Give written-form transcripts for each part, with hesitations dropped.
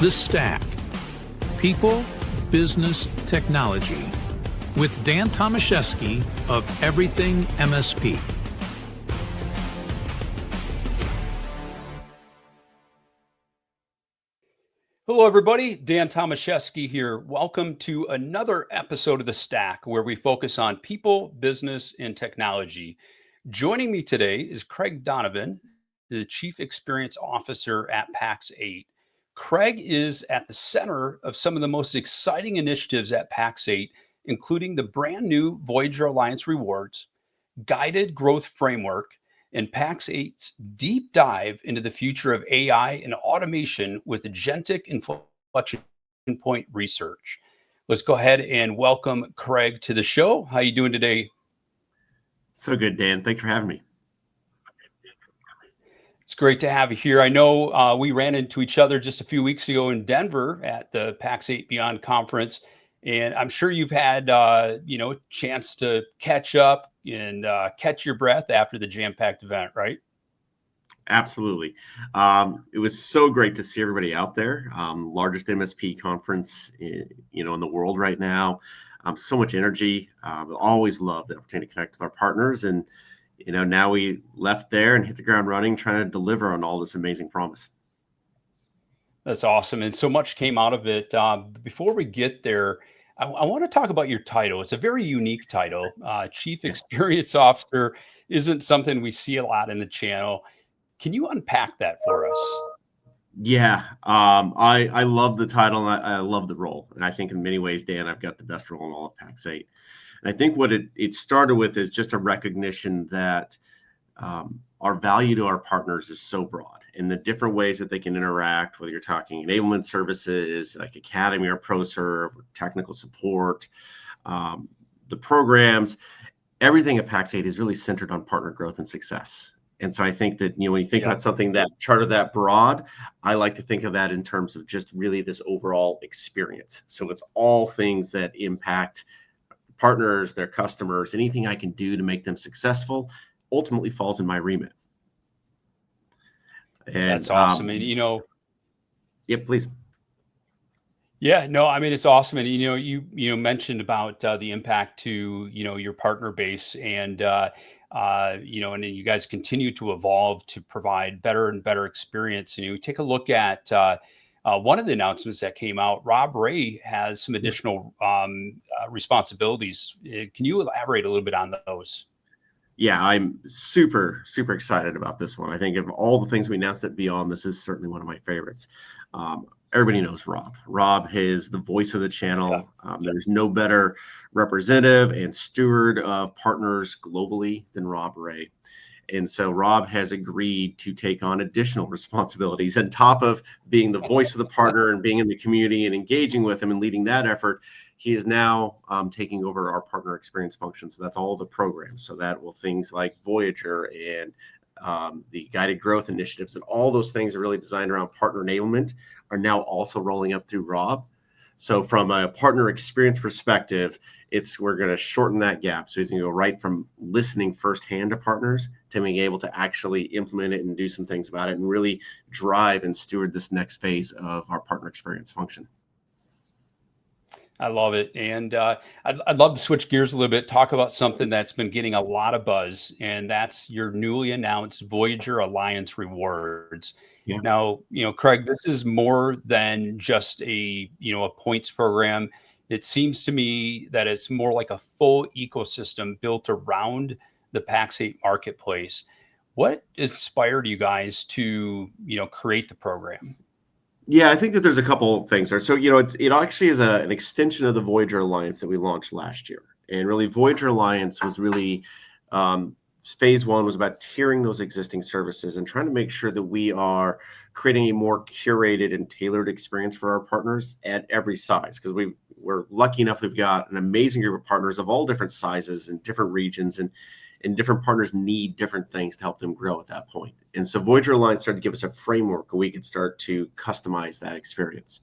The Stack. People, Business, Technology. With Dan Tomaszewski of Everything MSP. Hello, everybody. Dan Tomaszewski here. Welcome to another episode of The Stack, where we focus on people, business, and technology. Joining me today is Craig Donovan, the Chief Experience Officer at Pax8. Craig is at the center of some of the most exciting initiatives at Pax8, including the brand new Voyager Rewards, guided growth framework, and Pax8's deep dive into the future of AI and automation with agentic inflection point research. Let's go ahead and welcome Craig to the show. How are you doing today? So good, Dan. Thanks for having me. It's great to have you here. I know we ran into each other just a few weeks ago in Denver at the Pax8 Beyond conference, and I'm sure you've had a chance to catch up and catch your breath after the jam-packed event, right? Absolutely. It was so great to see everybody out there. Largest MSP conference in the world right now. So much energy. Always love the opportunity to connect with our partners, and now we left there and hit the ground running, trying to deliver on all this amazing promise. That's awesome. And so much came out of it. Before we get there, I want to talk about your title. It's a very unique title. Chief Experience Officer isn't something we see a lot in the channel. Can you unpack that for us? Yeah, I love the title and I love the role. And I think in many ways, Dan, I've got the best role in all of Pax8. And I think what it started with is just a recognition that our value to our partners is so broad in the different ways that they can interact, whether you're talking enablement services like Academy or ProServe, or technical support, the programs, everything at Pax8 is really centered on partner growth and success. And so I think that, when you think about something that charted that broad, I like to think of that in terms of just really this overall experience. So it's all things that impact partners, their customers, anything I can do to make them successful ultimately falls in my remit. And that's awesome. And yeah, please. Yeah, no, I mean, it's awesome. And you mentioned about the impact to your partner base, and and then you guys continue to evolve to provide better and better experience. And you take a look at one of the announcements that came out. Rob Ray has some additional responsibilities. Can you elaborate a little bit on those? Yeah, I'm super, super excited about this one. I think of all the things we announced at Beyond, this is certainly one of my favorites. Everybody knows Rob. Rob is the voice of the channel. There's no better representative and steward of partners globally than Rob Ray. And so Rob has agreed to take on additional responsibilities on top of being the voice of the partner and being in the community and engaging with them and leading that effort. He is now taking over our partner experience function. So that's all the programs. So that will things like Voyager and the guided growth initiatives and all those things are really designed around partner enablement are now also rolling up through Rob. So from a partner experience perspective, we're going to shorten that gap. So he's going to go right from listening firsthand to partners to being able to actually implement it and do some things about it and really drive and steward this next phase of our partner experience function. I love it. And I'd love to switch gears a little bit, talk about something that's been getting a lot of buzz, and that's your newly announced Voyager Alliance Rewards. Yeah. Now, Craig, this is more than just a points program. It seems to me that it's more like a full ecosystem built around the Pax8 marketplace. What inspired you guys to, create the program? Yeah, I think that there's a couple of things there. So, it actually is an extension of the Voyager Alliance that we launched last year. And really, Voyager Alliance was really, phase one was about tiering those existing services and trying to make sure that we are creating a more curated and tailored experience for our partners at every size. Because we're lucky enough we've got an amazing group of partners of all different sizes and different regions, and different partners need different things to help them grow at that point. And so Voyager Alliance started to give us a framework where we could start to customize that experience.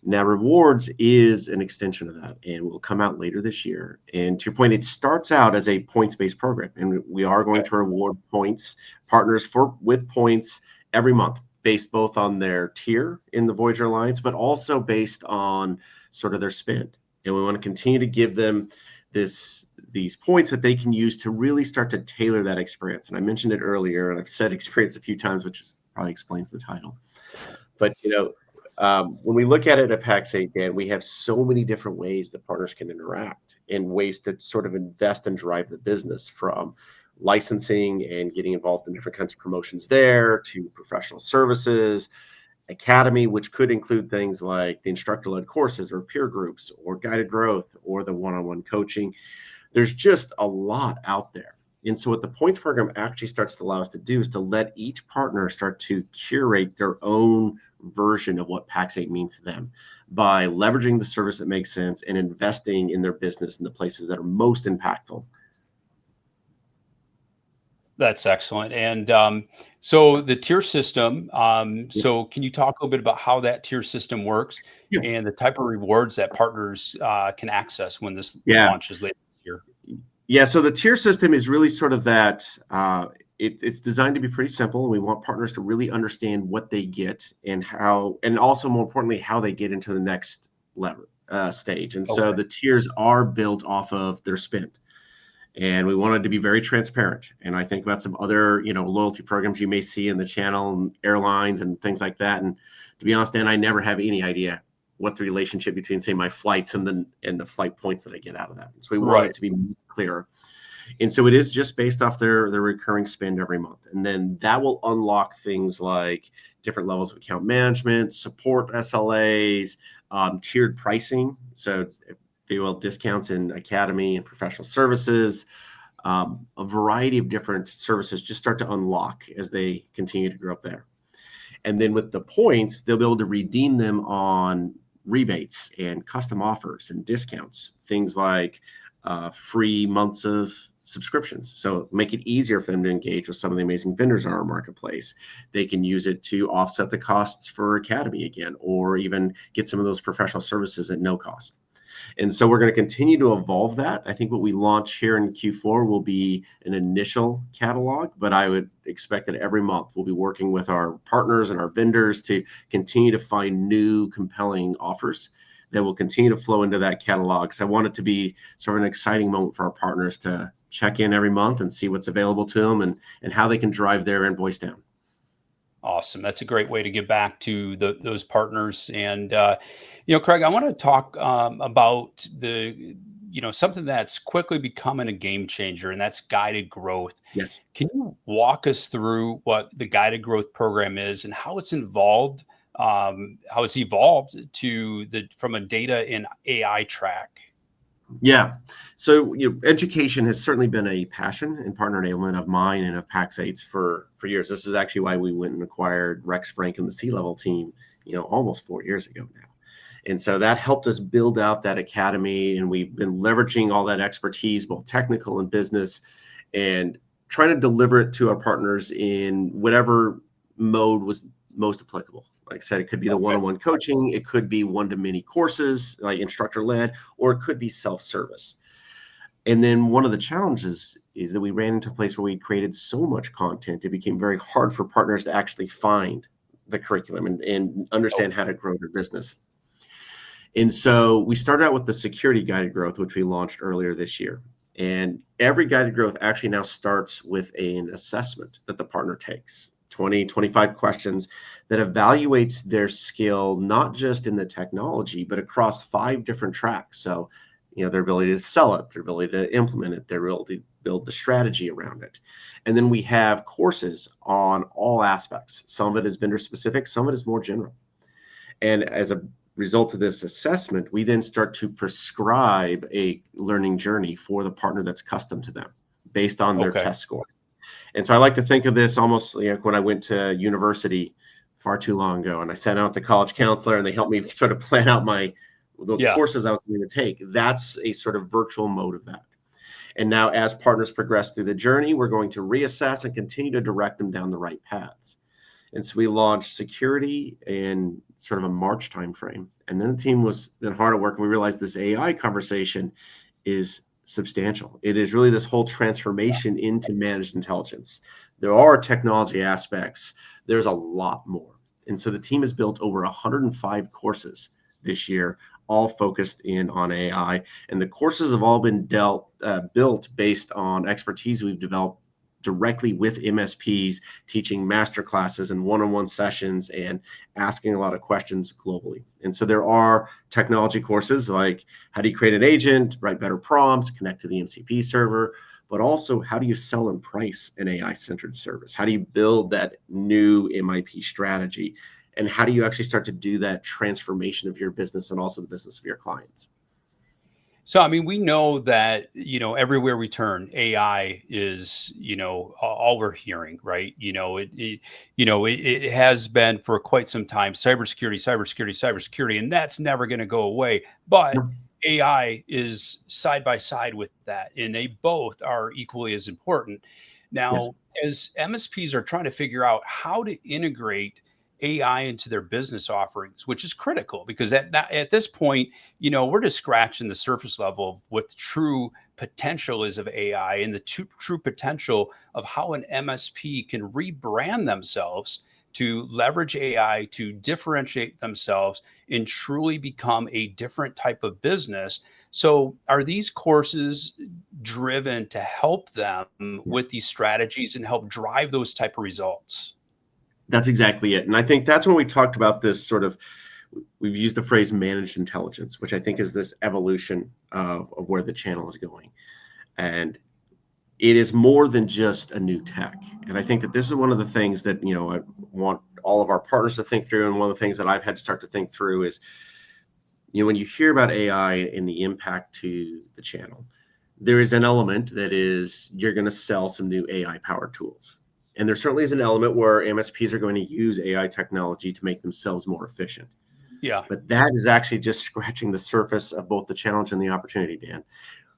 Now, rewards is an extension of that and will come out later this year. And to your point, it starts out as a points-based program, and we are going to reward points partners with points every month. based both on their tier in the Voyager Alliance, but also based on sort of their spend. And we want to continue to give them these points that they can use to really start to tailor that experience. And I mentioned it earlier, and I've said experience a few times, which probably explains the title. But when we look at it at Pax8, Dan, we have so many different ways that partners can interact and ways to sort of invest and drive the business, from licensing and getting involved in different kinds of promotions there, to professional services, academy, which could include things like the instructor-led courses or peer groups or guided growth or the one-on-one coaching. There's just a lot out there. And so what the points program actually starts to allow us to do is to let each partner start to curate their own version of what Pax8 means to them by leveraging the service that makes sense and investing in their business in the places that are most impactful. That's excellent. And so the tier system, so can you talk a little bit about how that tier system works and the type of rewards that partners can access when this launches later this year? Yeah, so the tier system is really sort of that, it's designed to be pretty simple. And we want partners to really understand what they get and how, and also more importantly, how they get into the next level stage. And so the tiers are built off of their spend. And we wanted to be very transparent. And I think about some other, loyalty programs you may see in the channel, and airlines and things like that. And to be honest, Dan, I never have any idea what the relationship between, say, my flights and the flight points that I get out of that. So we want it to be clearer. And so it is just based off their recurring spend every month. And then that will unlock things like different levels of account management, support SLAs, tiered pricing. So if you will, discounts in academy and professional services, a variety of different services just start to unlock as they continue to grow up there. And then with the points, they'll be able to redeem them on rebates and custom offers and discounts, things like free months of subscriptions. So make it easier for them to engage with some of the amazing vendors in our marketplace. They can use it to offset the costs for academy again, or even get some of those professional services at no cost. And so we're going to continue to evolve that. I think what we launch here in Q4 will be an initial catalog, but I would expect that every month we'll be working with our partners and our vendors to continue to find new compelling offers that will continue to flow into that catalog. So I want it to be sort of an exciting moment for our partners to check in every month and see what's available to them and how they can drive their invoice down. Awesome. That's a great way to give back to those partners. And, Craig, I want to talk about something that's quickly becoming a game changer, and that's guided growth. Yes. Can you walk us through what the guided growth program is and how it's evolved from a data and AI track? Yeah. So, education has certainly been a passion and partner enablement of mine and of Pax8's for years. This is actually why we went and acquired Rex Frank and the C-level team, almost 4 years ago now. And so that helped us build out that academy. And we've been leveraging all that expertise, both technical and business, and trying to deliver it to our partners in whatever mode was most applicable. Like I said, it could be the one-on-one coaching, it could be one-to-many courses, like instructor-led, or it could be self-service. And then one of the challenges is that we ran into a place where we created so much content, it became very hard for partners to actually find the curriculum and understand how to grow their business. And so we started out with the security guided growth, which we launched earlier this year. And every guided growth actually now starts with an assessment that the partner takes. 20, 25 questions that evaluates their skill, not just in the technology, but across 5 different tracks. So, their ability to sell it, their ability to implement it, their ability to build the strategy around it. And then we have courses on all aspects. Some of it is vendor specific, some of it is more general. And as a result of this assessment, we then start to prescribe a learning journey for the partner that's custom to them based on their test scores. And so I like to think of this almost like when I went to university far too long ago, and I sent out the college counselor and they helped me sort of plan out the courses I was going to take. That's a sort of virtual mode of that. And now as partners progress through the journey, we're going to reassess and continue to direct them down the right paths. And so we launched security in sort of a March timeframe. And then the team was then hard at work, and we realized this AI conversation is substantial. It is really this whole transformation into managed intelligence there are technology aspects. There's a lot more. And so the team has built over 105 courses this year, all focused in on AI. And the courses have all been built based on expertise we've developed directly with MSPs, teaching master classes and one-on-one sessions and asking a lot of questions globally. And so there are technology courses like how do you create an agent, write better prompts, connect to the MCP server, but also how do you sell and price an AI-centered service? How do you build that new MIP strategy? And how do you actually start to do that transformation of your business and also the business of your clients? So, I mean, we know that, everywhere we turn, AI is, all we're hearing, right? It has been for quite some time, cybersecurity, and that's never going to go away. But AI is side by side with that, and they both are equally as important. Yes. Now, as MSPs are trying to figure out how to integrate AI into their business offerings, which is critical because at this point, we're just scratching the surface level of what the true potential is of AI and the true potential of how an MSP can rebrand themselves to leverage AI to differentiate themselves and truly become a different type of business. So, are these courses driven to help them with these strategies and help drive those type of results? That's exactly it. And I think that's when we talked about this we've used the phrase managed intelligence, which I think is this evolution of where the channel is going. And it is more than just a new tech. And I think that this is one of the things that, I want all of our partners to think through. And one of the things that I've had to start to think through is, when you hear about AI and the impact to the channel, there is an element that is you're going to sell some new AI powered tools. And there certainly is an element where MSPs are going to use AI technology to make themselves more efficient. Yeah. But that is actually just scratching the surface of both the challenge and the opportunity, Dan.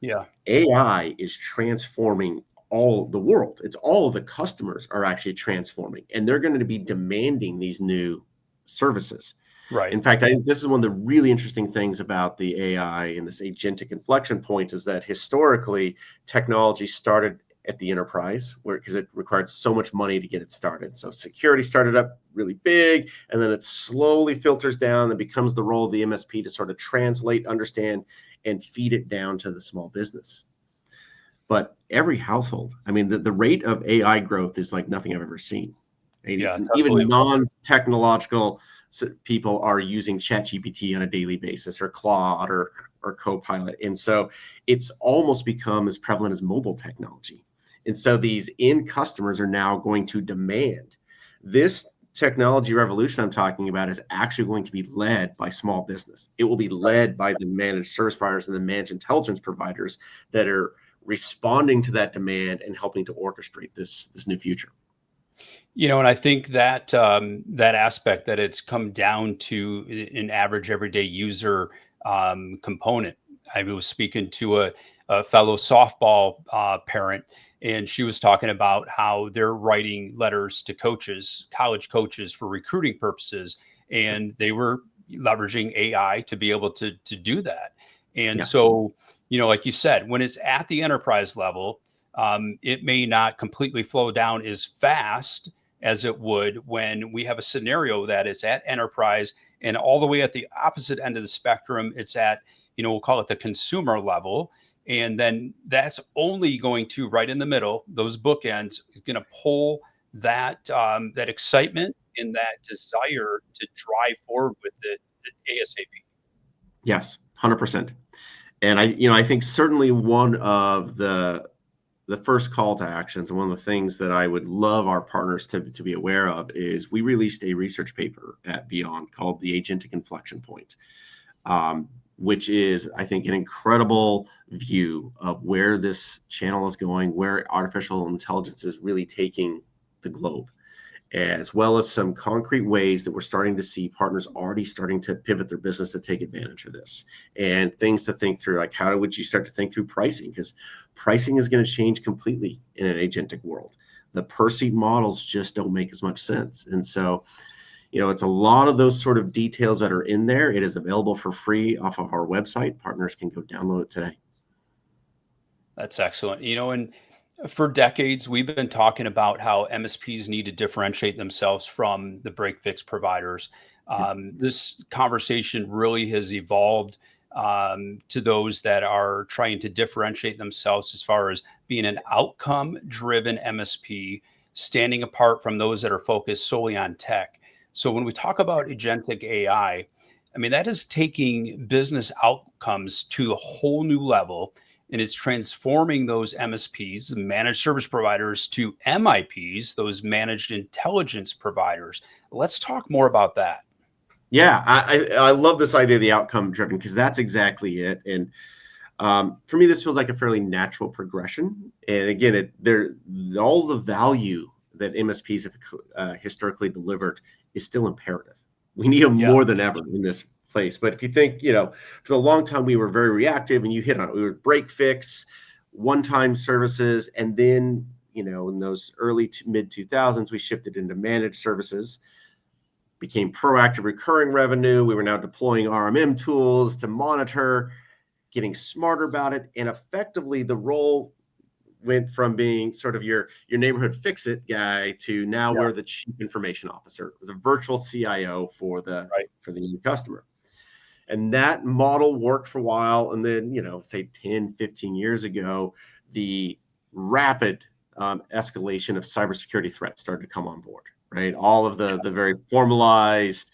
Yeah. AI is transforming all the world. It's all of the customers are actually transforming, and they're going to be demanding these new services. Right. In fact, I think this is one of the really interesting things about the AI and this agentic inflection point is that historically technology started at the enterprise because it required so much money to get it started. So security started up really big, and then it slowly filters down and becomes the role of the MSP to sort of translate, understand, and feed it down to the small business. But every household, I mean, the rate of AI growth is like nothing I've ever seen. Yeah. Even non-technological people are using ChatGPT on a daily basis, or Claude, or Copilot. And so it's almost become as prevalent as mobile technology. And so these end customers are now going to demand this technology revolution I'm talking about is actually going to be led by small business. It will be led by the managed service providers and the managed intelligence providers that are responding to that demand and helping to orchestrate this new future. And I think that that aspect that it's come down to an average everyday user component. I was speaking to a fellow softball parent, and she was talking about how they're writing letters to coaches, college coaches, for recruiting purposes, and they were leveraging AI to be able to do that. And Yeah. so, like you said, when it's at the enterprise level, it may not completely flow down as fast as it would when we have a scenario that it's at enterprise, and all the way at the opposite end of the spectrum, it's at, we'll call it the consumer level. And then that's only going to, right in the middle, those bookends, is going to pull that that excitement and that desire to drive forward with it ASAP. Yes, 100%. And I think certainly one of the first call to actions, and one of the things that I would love our partners to be aware of, is we released a research paper at Beyond called the Agentic Inflection Point, which is, I think, an incredible view of where this channel is going, where artificial intelligence is really taking the globe, as well as some concrete ways that we're starting to see partners already starting to pivot their business to take advantage of this, and things to think through, like how would you start to think through pricing? Because pricing is going to change completely in an agentic world. The per seat models just don't make as much sense. And so, it's a lot of those sort of details that are in there. It is available for free off of our website. Partners can go download it today. That's excellent. And For decades, we've been talking about how MSPs need to differentiate themselves from the break fix providers. This conversation really has evolved to those that are trying to differentiate themselves as far as being an outcome driven MSP, standing apart from those that are focused solely on tech. So when we talk about agentic I mean, that is taking business outcomes to a whole new level, and it's transforming those MSPs, the managed service providers, to MIPs, those managed intelligence providers. Let's talk more about that. Yeah, I love this idea of the outcome driven, because that's exactly it. And for me, this feels like a fairly natural progression. And again, all the value that MSPs have historically delivered is still imperative. We need them Yeah. more than ever in this place. But if you think, for the long time, we were very reactive, and you hit on it. We would break fix, one-time services, and then, in those early to mid 2000s, we shifted into managed services, became proactive recurring revenue. We were now deploying RMM tools to monitor, getting smarter about it. And effectively, the role went from being sort of your neighborhood fix-it guy to now Yeah. we're the chief information officer, the virtual CIO for the Right. end customer. And that model worked for a while. And then, say 10, 15 years ago, the rapid escalation of cybersecurity threats started to come on board, right? All of the very formalized,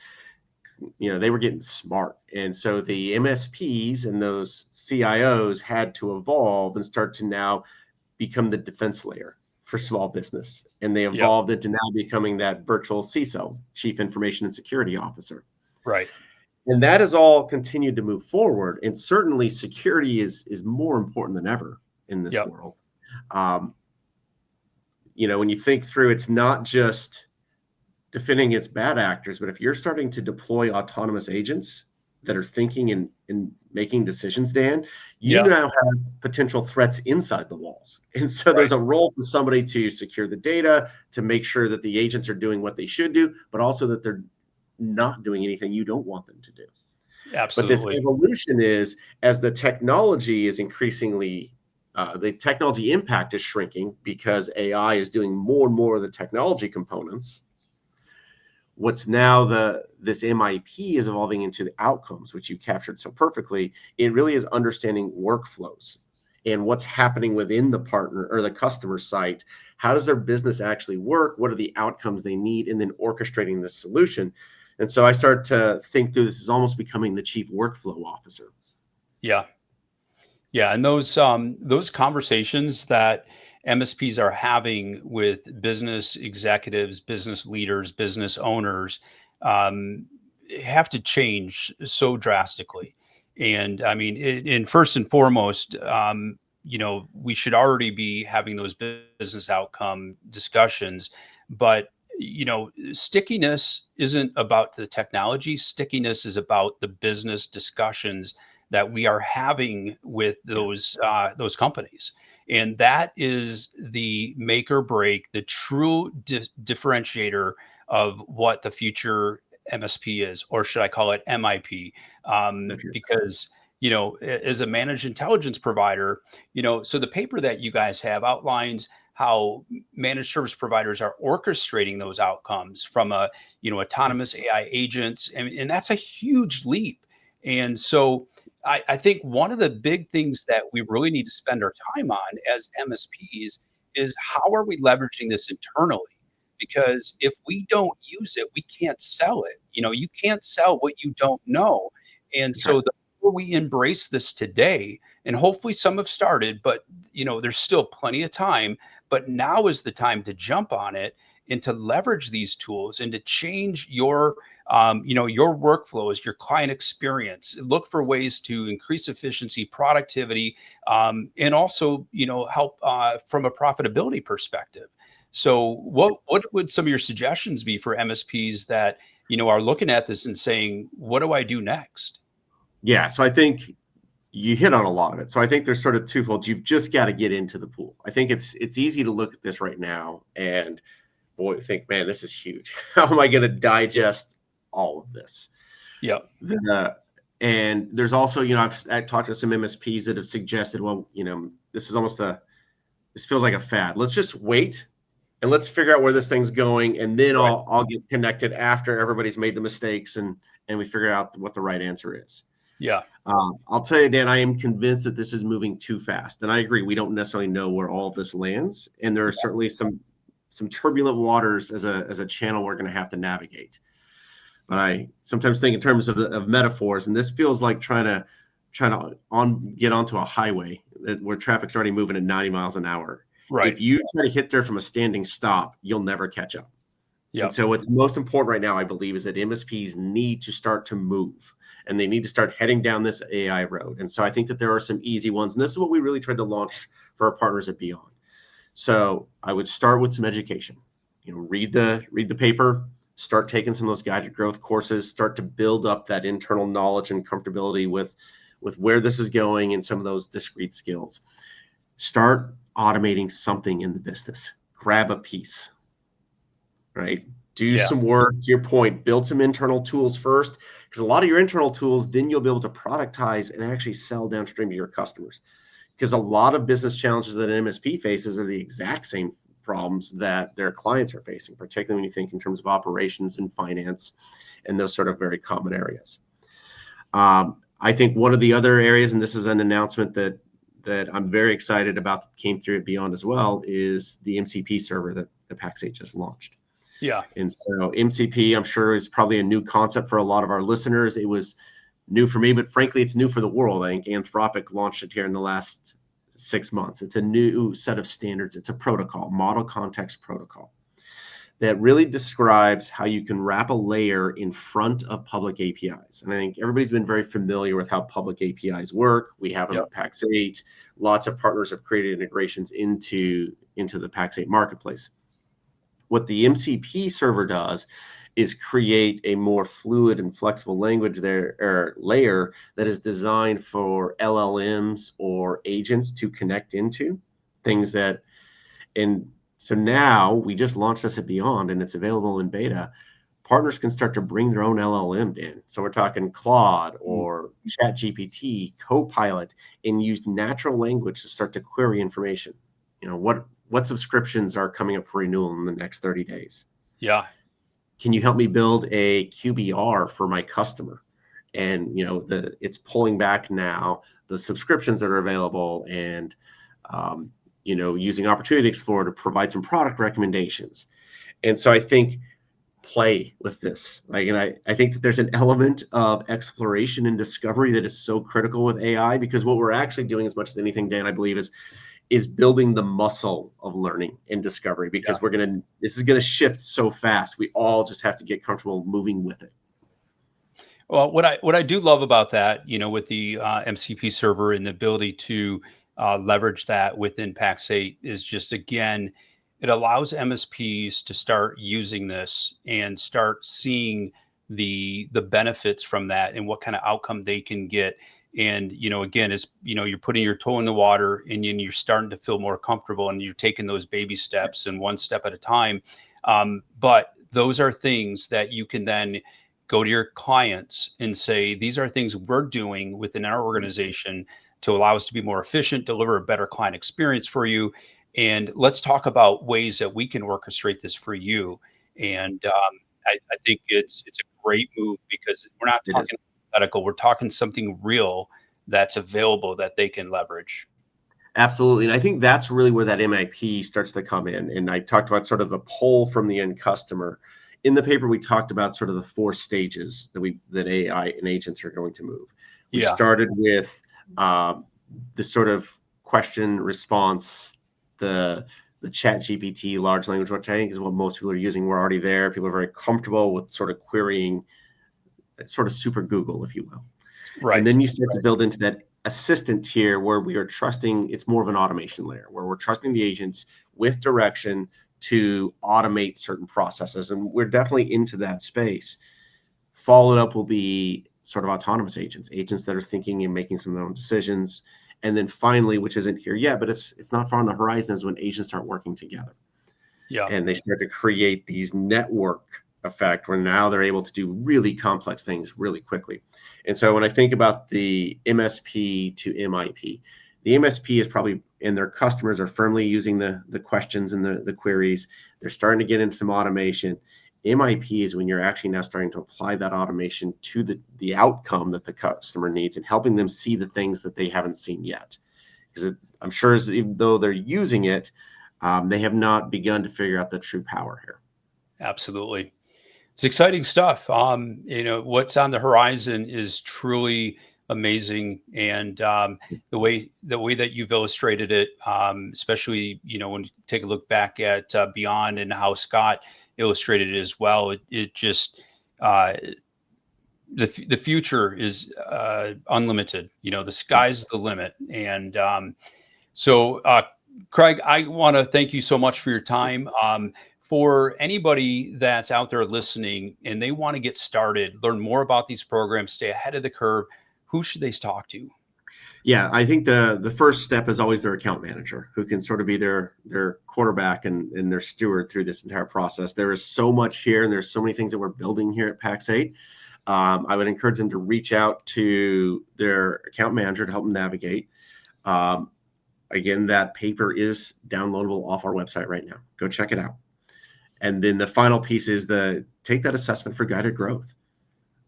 they were getting smart. And so the MSPs and those CIOs had to evolve and start to now become the defense layer for small business. And they Yeah. evolved into now becoming that virtual CISO, Chief Information and Security Officer. Right. And that has all continued to move forward. And certainly security is more important than ever in this world. When you think through, it's not just defending its bad actors, but if you're starting to deploy autonomous agents that are thinking and making decisions, Dan, you now have potential threats inside the walls. And so there's a role for somebody to secure the data, to make sure that the agents are doing what they should do, but also that they're not doing anything you don't want them to do. Absolutely. But this evolution is, as the technology is increasingly, the technology impact is shrinking because AI is doing more and more of the technology components. What's now this MIP is evolving into the outcomes, which you captured so perfectly. It really is understanding workflows and what's happening within the partner or the customer site. How does their business actually work? What are the outcomes they need? And then orchestrating this solution. And so I start to think through this as almost becoming the chief workflow officer. Yeah. Yeah. And those conversations that MSPs are having with business executives, business leaders, business owners have to change so drastically. And I mean, in first and foremost, we should already be having those business outcome discussions, but stickiness isn't about the technology. Stickiness is about the business discussions that we are having with those companies. And that is the make or break, the true differentiator of what the future MSP is, or should I call it MIP? Because, as a managed intelligence provider, so the paper that you guys have outlines how managed service providers are orchestrating those outcomes from autonomous AI agents. And that's a huge leap. And so I think one of the big things that we really need to spend our time on as MSPs is how are we leveraging this internally? Because if we don't use it, we can't sell it. You can't sell what you don't know. And so the more we embrace this today, and hopefully some have started, but there's still plenty of time. But now is the time to jump on it and to leverage these tools and to change your workflows, your client experience. Look for ways to increase efficiency, productivity, and also, help from a profitability perspective. So what would some of your suggestions be for MSPs that, are looking at this and saying, what do I do next? Yeah. So I think you hit on a lot of it. So I think there's sort of twofold. You've just got to get into the pool. I think it's easy to look at this right now and think, man, this is huge. How am I going to digest all of this? Yeah. And there's also, I've talked to some MSPs that have suggested, well, this is almost this feels like a fad. Let's just wait and let's figure out where this thing's going, and then I'll get connected after everybody's made the mistakes and we figure out what the right answer is. Yeah. I'll tell you, Dan, I am convinced that this is moving too fast, and I agree. We don't necessarily know where all of this lands, and there are certainly some turbulent waters as a channel we're going to have to navigate. But I sometimes think in terms of metaphors, and this feels like trying to get onto a highway where traffic's already moving at 90 miles an hour. Right. If you try to hit there from a standing stop, you'll never catch up. Yep. And so what's most important right now, I believe, is that MSPs need to start to move, and they need to start heading down this AI road. And so I think that there are some easy ones, and this is what we really tried to launch for our partners at Beyond. So I would start with some education. Read the paper, start taking some of those guided growth courses, start to build up that internal knowledge and comfortability with where this is going and some of those discrete skills. Start automating something in the business. Grab a piece, right? Do some work, to your point, build some internal tools first, because a lot of your internal tools, then you'll be able to productize and actually sell downstream to your customers. Because a lot of business challenges that an MSP faces are the exact same problems that their clients are facing, particularly when you think in terms of operations and finance and those sort of very common areas. I think one of the other areas, and this is an announcement that I'm very excited about that came through at Beyond as well, is the MCP server that the Pax8 just launched. Yeah. And so MCP, I'm sure, is probably a new concept for a lot of our listeners. It was new for me, but frankly, it's new for the world. I think Anthropic launched it here in the last 6 months. It's a new set of standards. It's a protocol, model context protocol, that really describes how you can wrap a layer in front of public APIs. And I think everybody's been very familiar with how public APIs work. We have them at Pax8. Lots of partners have created integrations into the Pax8 marketplace. What the MCP server does is create a more fluid and flexible language layer that is designed for LLMs or agents to connect into things that, and so now we just launched this at Beyond, and it's available in beta. Partners can start to bring their own LLM in. So we're talking Claude or ChatGPT, Copilot, and use natural language to start to query information. What subscriptions are coming up for renewal in the next 30 days? Yeah. Can you help me build a QBR for my customer? And it's pulling back now the subscriptions that are available, and using Opportunity Explorer to provide some product recommendations. And so I think play with this. And I think that there's an element of exploration and discovery that is so critical with AI, because what we're actually doing, as much as anything, Dan, I believe, is building the muscle of learning and discovery, because this is going to shift so fast. We all just have to get comfortable moving with it. Well, what I do love about that, with the MCP server and the ability to leverage that within Pax8 is just, again, it allows MSPs to start using this and start seeing the benefits from that and what kind of outcome they can get. And, again, it's, you're putting your toe in the water, and you're starting to feel more comfortable, and you're taking those baby steps and one step at a time. But those are things that you can then go to your clients and say, these are things we're doing within our organization to allow us to be more efficient, deliver a better client experience for you. And let's talk about ways that we can orchestrate this for you. And I think it's a great move, because we're not talking hypothetical, we're talking something real that's available that they can leverage. Absolutely. And I think that's really where that MIP starts to come in. And I talked about sort of the pull from the end customer. In the paper, we talked about sort of the 4 stages that AI and agents are going to move. We started with the sort of question response, the ChatGPT large language, which I think is what most people are using. We're already there. People are very comfortable with sort of querying, sort of super Google, if you will. Right. And then you start to build into that assistant tier where we are trusting, it's more of an automation layer, where we're trusting the agents with direction to automate certain processes. And we're definitely into that space. Followed up will be sort of autonomous agents that are thinking and making some of their own decisions. And then finally, which isn't here yet, but it's not far on the horizon, is when agents start working together. Yeah. And they start to create these network effect where now they're able to do really complex things really quickly. And so when I think about the MSP to MIP, the MSP is probably and their customers are firmly using the questions and the queries. They're starting to get into some automation. MIP is when you're actually now starting to apply that automation to the outcome that the customer needs and helping them see the things that they haven't seen yet. Because I'm sure even though they're using it, they have not begun to figure out the true power here. Absolutely. It's exciting stuff. What's on the horizon is truly amazing. And the way that you've illustrated it, especially, when you take a look back at Beyond and how Scott illustrated it as well, it just, the future is unlimited. The sky's the limit. And so, Craig, I want to thank you so much for your time. For anybody that's out there listening and they want to get started, learn more about these programs, stay ahead of the curve, who should they talk to? Yeah, I think the first step is always their account manager, who can sort of be their quarterback and their steward through this entire process. There is so much here, and there's so many things that we're building here at Pax8. I would encourage them to reach out to their account manager to help them navigate. Again, that paper is downloadable off our website right now. Go check it out. And then the final piece is take that assessment for guided growth,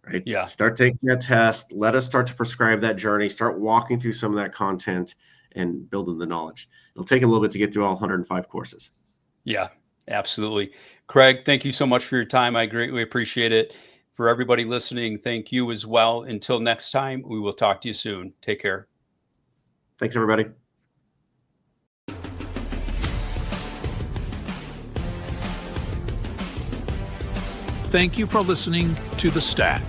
right? Yeah. Start taking that test. Let us start to prescribe that journey, start walking through some of that content and building the knowledge. It'll take a little bit to get through all 105 courses. Yeah, absolutely. Craig, thank you so much for your time. I greatly appreciate it. For everybody listening, thank you as well. Until next time, we will talk to you soon. Take care. Thanks, everybody. Thank you for listening to The Stack.